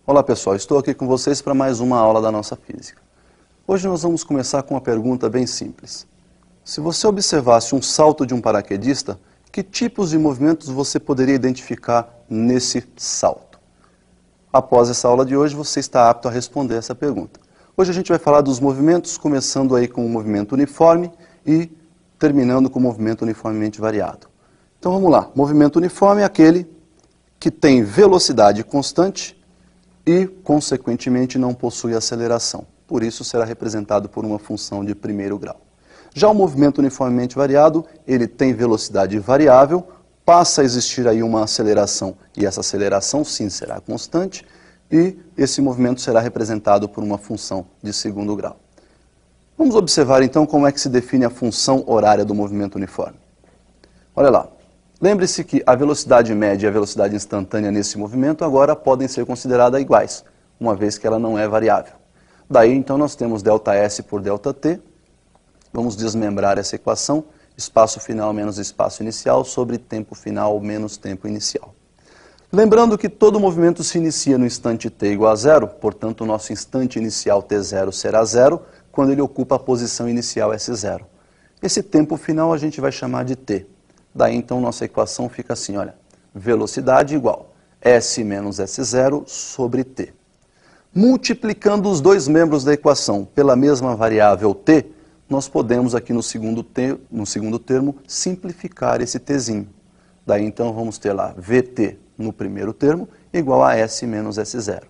Olá pessoal, estou aqui com vocês para mais uma aula da nossa física. Hoje nós vamos começar com uma pergunta bem simples. Se você observasse um salto de um paraquedista, que tipos de movimentos você poderia identificar nesse salto? Após essa aula de hoje, você está apto a responder essa pergunta. Hoje a gente vai falar dos movimentos, começando aí com o movimento uniforme e terminando com o movimento uniformemente variado. Então vamos lá, movimento uniforme é aquele que tem velocidade constante e, consequentemente, não possui aceleração. Por isso, será representado por uma função de primeiro grau. Já o movimento uniformemente variado, ele tem velocidade variável, passa a existir aí uma aceleração, e essa aceleração, sim, será constante, e esse movimento será representado por uma função de segundo grau. Vamos observar, então, como é que se define a função horária do movimento uniforme. Olha lá. Lembre-se que a velocidade média e a velocidade instantânea nesse movimento agora podem ser consideradas iguais, uma vez que ela não é variável. Daí, então, nós temos ΔS por ΔT. Vamos desmembrar essa equação, espaço final menos espaço inicial sobre tempo final menos tempo inicial. Lembrando que todo movimento se inicia no instante t igual a zero, portanto, o nosso instante inicial t0 será zero, quando ele ocupa a posição inicial S0. Esse tempo final a gente vai chamar de t. Daí, então, nossa equação fica assim, olha, velocidade igual S menos S0 sobre T. Multiplicando os dois membros da equação pela mesma variável T, nós podemos aqui no segundo termo simplificar esse Tzinho. Daí, então, vamos ter lá VT no primeiro termo igual a S menos S0.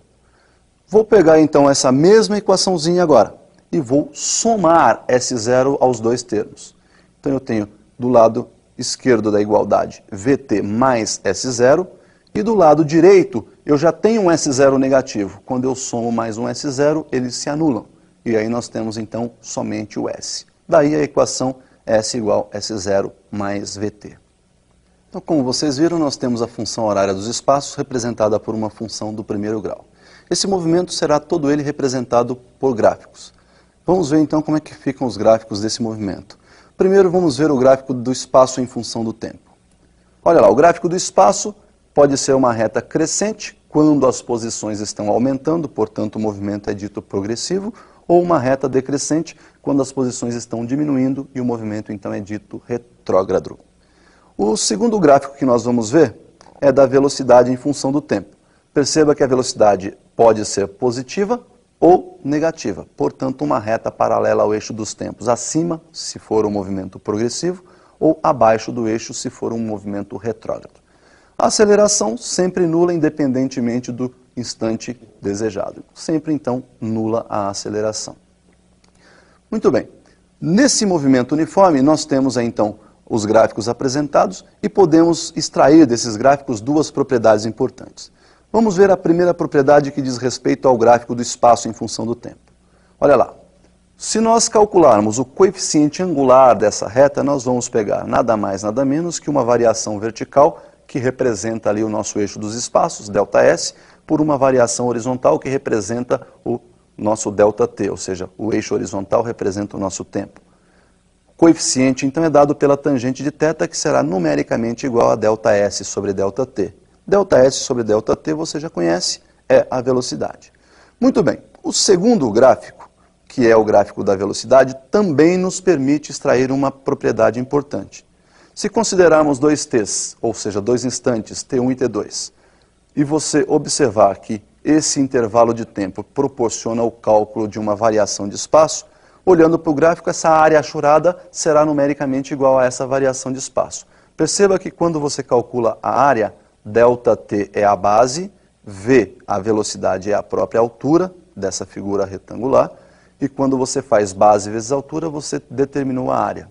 Vou pegar, então, essa mesma equaçãozinha agora e vou somar S0 aos dois termos. Então, eu tenho do lado esquerdo da igualdade VT mais S0, e do lado direito eu já tenho um S0 negativo. Quando eu somo mais um S0, eles se anulam. E aí nós temos então somente o S. Daí a equação S igual S0 mais VT. Então, como vocês viram, nós temos a função horária dos espaços representada por uma função do primeiro grau. Esse movimento será todo ele representado por gráficos. Vamos ver então como é que ficam os gráficos desse movimento. Primeiro vamos ver o gráfico do espaço em função do tempo. Olha lá, o gráfico do espaço pode ser uma reta crescente, quando as posições estão aumentando, portanto o movimento é dito progressivo, ou uma reta decrescente, quando as posições estão diminuindo e o movimento então é dito retrógrado. O segundo gráfico que nós vamos ver é da velocidade em função do tempo. Perceba que a velocidade pode ser positiva ou negativa, portanto uma reta paralela ao eixo dos tempos acima, se for um movimento progressivo, ou abaixo do eixo, se for um movimento retrógrado. A aceleração sempre nula, independentemente do instante desejado. Sempre, então, nula a aceleração. Muito bem. Nesse movimento uniforme, nós temos, então, os gráficos apresentados e podemos extrair desses gráficos duas propriedades importantes. Vamos ver a primeira propriedade que diz respeito ao gráfico do espaço em função do tempo. Olha lá, se nós calcularmos o coeficiente angular dessa reta, nós vamos pegar nada mais, nada menos que uma variação vertical que representa ali o nosso eixo dos espaços, ΔS, por uma variação horizontal que representa o nosso ΔT, ou seja, o eixo horizontal representa o nosso tempo. O coeficiente, então, é dado pela tangente de θ, que será numericamente igual a ΔS sobre ΔT. ΔS sobre ΔT, você já conhece, é a velocidade. Muito bem, o segundo gráfico, que é o gráfico da velocidade, também nos permite extrair uma propriedade importante. Se considerarmos dois t's, ou seja, dois instantes, t1 e t2, e você observar que esse intervalo de tempo proporciona o cálculo de uma variação de espaço, olhando para o gráfico, essa área achurada será numericamente igual a essa variação de espaço. Perceba que quando você calcula a área, ΔT é a base, V, a velocidade, é a própria altura dessa figura retangular, e quando você faz base vezes altura, você determinou a área.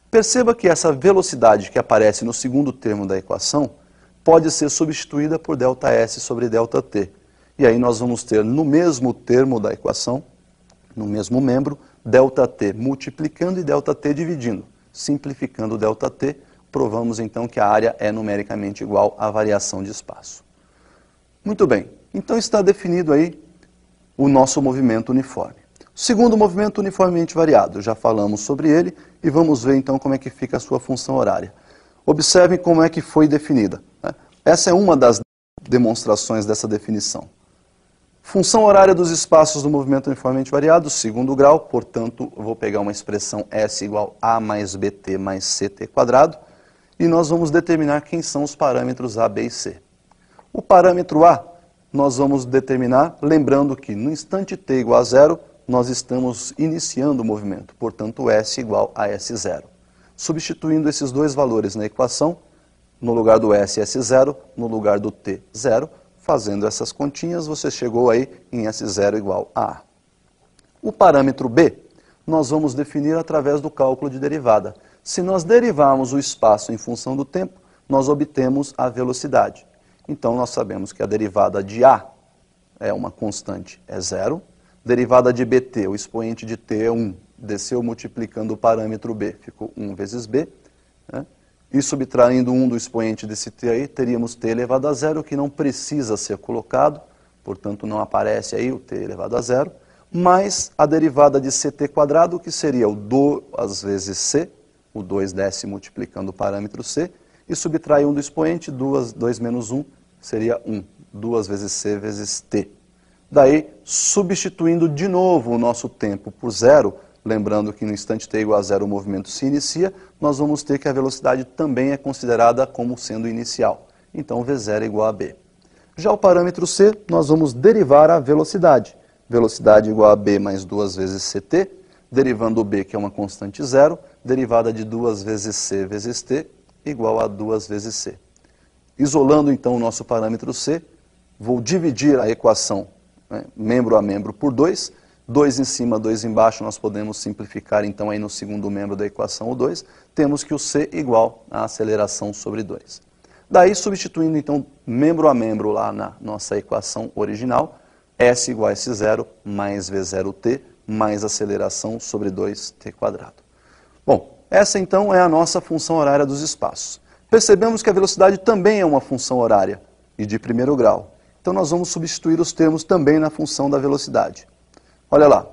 Perceba que essa velocidade que aparece no segundo termo da equação pode ser substituída por ΔS sobre ΔT. E aí nós vamos ter no mesmo termo da equação, no mesmo membro, ΔT multiplicando e ΔT dividindo. Simplificando ΔT, provamos então que a área é numericamente igual à variação de espaço. Muito bem, então está definido aí o nosso movimento uniforme. O segundo movimento uniformemente variado, já falamos sobre ele e vamos ver então como é que fica a sua função horária. Observem como é que foi definida. Essa é uma das demonstrações dessa definição. Função horária dos espaços do movimento uniformemente variado, segundo grau, portanto, eu vou pegar uma expressão S igual a mais bt mais ct quadrado, e nós vamos determinar quem são os parâmetros A, B e C. O parâmetro A, nós vamos determinar, lembrando que no instante t igual a zero, nós estamos iniciando o movimento, portanto, S igual a S0. Substituindo esses dois valores na equação, no lugar do S, S0, no lugar do T, 0, fazendo essas continhas, você chegou aí em S0 igual a A. O parâmetro B, nós vamos definir através do cálculo de derivada. Se nós derivarmos o espaço em função do tempo, nós obtemos a velocidade. Então, nós sabemos que a derivada de A é uma constante, é 0. Derivada de BT, o expoente de T é 1. Desceu multiplicando o parâmetro B, ficou 1 vezes B, né? E subtraindo 1 do expoente desse t aí, teríamos t elevado a zero, que não precisa ser colocado, portanto não aparece aí o t elevado a zero, mais a derivada de ct quadrado, que seria o 2 vezes c, o 2 desce multiplicando o parâmetro c, e subtrai 1 do expoente, 2 menos 1 seria 1, 2 vezes c vezes t. Daí, substituindo de novo o nosso tempo por zero, lembrando que no instante t igual a zero o movimento se inicia, nós vamos ter que a velocidade também é considerada como sendo inicial. Então, V0 é igual a B. Já o parâmetro C, nós vamos derivar a velocidade. Velocidade igual a B mais 2 vezes CT, derivando o B, que é uma constante zero, derivada de 2 vezes C vezes T, igual a 2 vezes C. Isolando, então, o nosso parâmetro C, vou dividir a equação, né, membro a membro por 2, 2 em cima, 2 embaixo, nós podemos simplificar então aí no segundo membro da equação o 2, temos que o C igual a aceleração sobre 2. Daí, substituindo então membro a membro lá na nossa equação original, S igual a S0 mais V0t mais aceleração sobre 2t quadrado. Bom, essa então é a nossa função horária dos espaços. Percebemos que a velocidade também é uma função horária e de primeiro grau. Então nós vamos substituir os termos também na função da velocidade. Olha lá,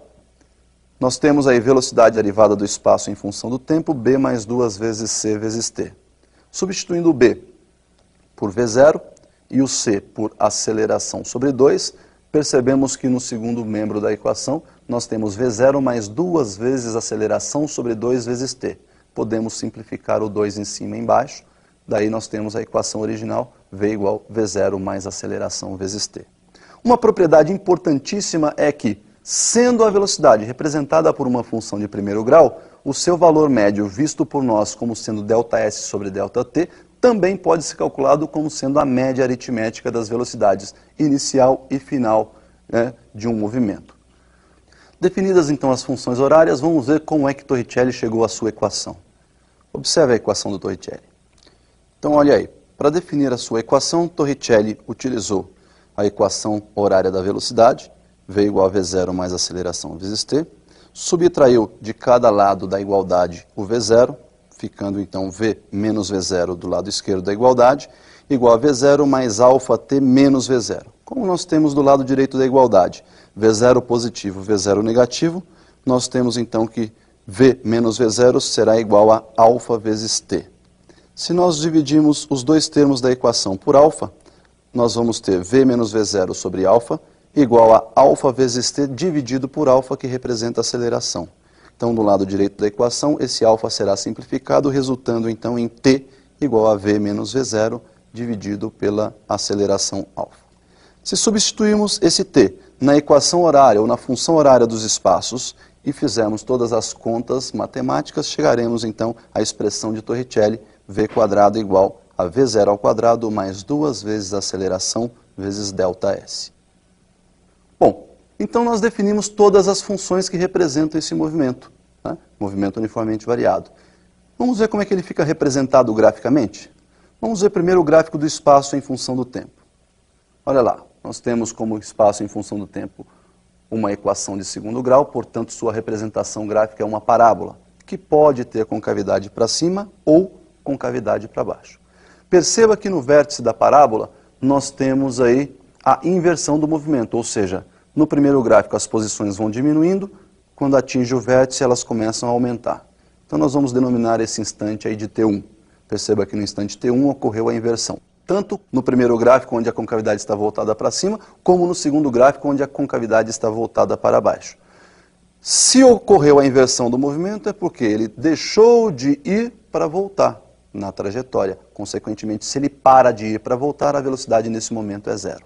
nós temos aí velocidade derivada do espaço em função do tempo, B mais 2 vezes C vezes T. Substituindo o B por V0 e o C por aceleração sobre 2, percebemos que no segundo membro da equação nós temos V0 mais 2 vezes aceleração sobre 2 vezes T. Podemos simplificar o 2 em cima e embaixo, daí nós temos a equação original, V igual V0 mais aceleração vezes T. Uma propriedade importantíssima é que, sendo a velocidade representada por uma função de primeiro grau, o seu valor médio, visto por nós como sendo ΔS sobre ΔT, também pode ser calculado como sendo a média aritmética das velocidades inicial e final, né, de um movimento. Definidas então as funções horárias, vamos ver como é que Torricelli chegou à sua equação. Observe a equação do Torricelli. Então, olha aí, para definir a sua equação, Torricelli utilizou a equação horária da velocidade, V igual a V0 mais aceleração vezes T, subtraiu de cada lado da igualdade o V0, ficando então V menos V0 do lado esquerdo da igualdade, igual a V0 mais alfa T menos V0. Como nós temos do lado direito da igualdade V0 positivo, V0 negativo, nós temos então que V menos V0 será igual a alfa vezes T. Se nós dividirmos os dois termos da equação por alfa, nós vamos ter V menos V0 sobre alfa, igual a alfa vezes t dividido por alfa, que representa a aceleração. Então, do lado direito da equação, esse alfa será simplificado, resultando então em t igual a v menos v0 dividido pela aceleração alfa. Se substituirmos esse t na equação horária ou na função horária dos espaços e fizermos todas as contas matemáticas, chegaremos então à expressão de Torricelli, v quadrado igual a v0 ao quadrado mais 2 vezes a aceleração vezes ΔS. Bom, então nós definimos todas as funções que representam esse movimento, né? Movimento uniformemente variado. Vamos ver como é que ele fica representado graficamente? Vamos ver primeiro o gráfico do espaço em função do tempo. Olha lá, nós temos como espaço em função do tempo uma equação de segundo grau, portanto sua representação gráfica é uma parábola, que pode ter concavidade para cima ou concavidade para baixo. Perceba que no vértice da parábola nós temos aí a inversão do movimento, ou seja, no primeiro gráfico as posições vão diminuindo, quando atinge o vértice elas começam a aumentar. Então nós vamos denominar esse instante aí de T1. Perceba que no instante T1 ocorreu a inversão. tanto no primeiro gráfico, onde a concavidade está voltada para cima, como no segundo gráfico, onde a concavidade está voltada para baixo. Se ocorreu a inversão do movimento, é porque ele deixou de ir para voltar na trajetória. Consequentemente, se ele para de ir para voltar, a velocidade nesse momento é zero.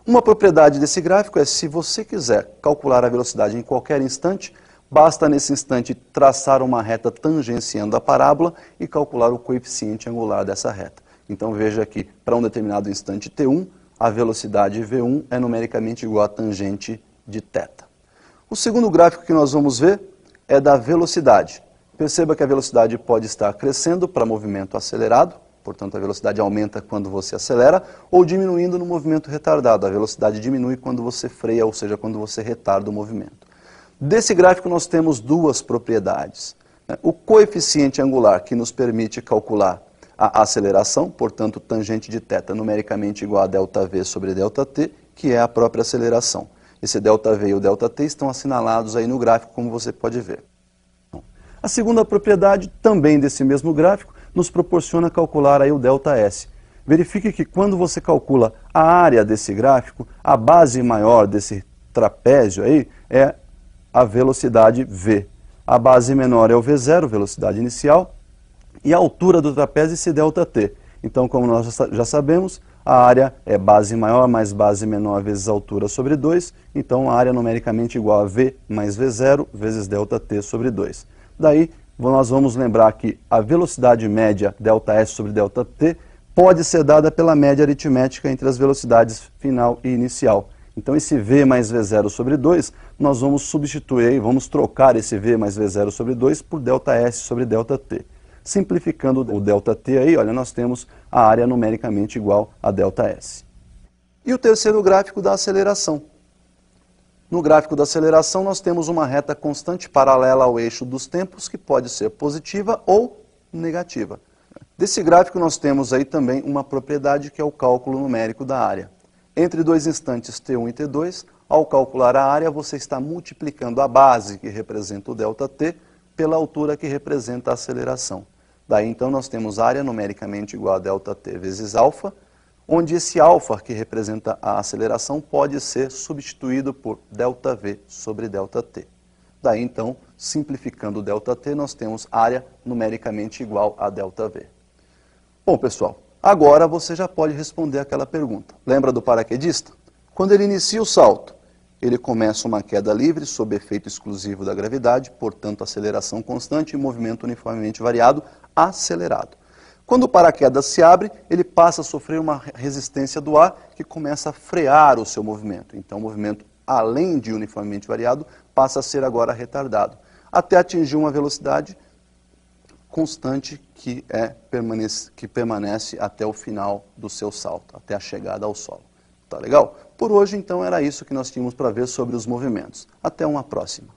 Uma propriedade desse gráfico é, se você quiser calcular a velocidade em qualquer instante, basta nesse instante traçar uma reta tangenciando a parábola e calcular o coeficiente angular dessa reta. Então veja que para um determinado instante t1, a velocidade v1 é numericamente igual à tangente de θ. O segundo gráfico que nós vamos ver é da velocidade. Perceba que a velocidade pode estar crescendo para movimento acelerado, portanto a velocidade aumenta quando você acelera, ou diminuindo no movimento retardado. A velocidade diminui quando você freia, ou seja, quando você retarda o movimento. Desse gráfico nós temos duas propriedades. O coeficiente angular, que nos permite calcular a aceleração, portanto tangente de θ numericamente igual a ΔV sobre ΔT, que é a própria aceleração. Esse ΔV e o ΔT estão assinalados aí no gráfico, como você pode ver. A segunda propriedade, também desse mesmo gráfico, nos proporciona calcular aí o ΔS. Verifique que quando você calcula a área desse gráfico, a base maior desse trapézio aí é a velocidade V. A base menor é o V0, velocidade inicial, e a altura do trapézio é esse ΔT. Então, como nós já sabemos, a área é base maior mais base menor vezes altura sobre 2, então a área numericamente igual a V mais V0 vezes ΔT sobre 2. Daí, nós vamos lembrar que a velocidade média ΔS sobre ΔT pode ser dada pela média aritmética entre as velocidades final e inicial. Então esse V mais V0 sobre 2, nós vamos substituir, vamos trocar esse V mais V0 sobre 2 por ΔS sobre ΔT. Simplificando o ΔT aí, olha, nós temos a área numericamente igual a ΔS. E o terceiro gráfico da aceleração. No gráfico da aceleração nós temos uma reta constante paralela ao eixo dos tempos, que pode ser positiva ou negativa. Desse gráfico nós temos aí também uma propriedade que é o cálculo numérico da área. Entre dois instantes t1 e t2, ao calcular a área, você está multiplicando a base, que representa o ΔT, pela altura que representa a aceleração. Daí então nós temos área numericamente igual a ΔT vezes alfa, onde esse alfa, que representa a aceleração, pode ser substituído por ΔV sobre ΔT. Daí então, simplificando o ΔT, nós temos área numericamente igual a ΔV. Bom, pessoal, agora você já pode responder aquela pergunta. Lembra do paraquedista? Quando ele inicia o salto, ele começa uma queda livre sob efeito exclusivo da gravidade, portanto aceleração constante e movimento uniformemente variado acelerado. Quando o paraquedas se abre, ele passa a sofrer uma resistência do ar que começa a frear o seu movimento. Então o movimento, além de uniformemente variado, passa a ser agora retardado, até atingir uma velocidade constante que permanece até o final do seu salto, até a chegada ao solo. Tá legal? Por hoje, então, era isso que nós tínhamos para ver sobre os movimentos. Até uma próxima.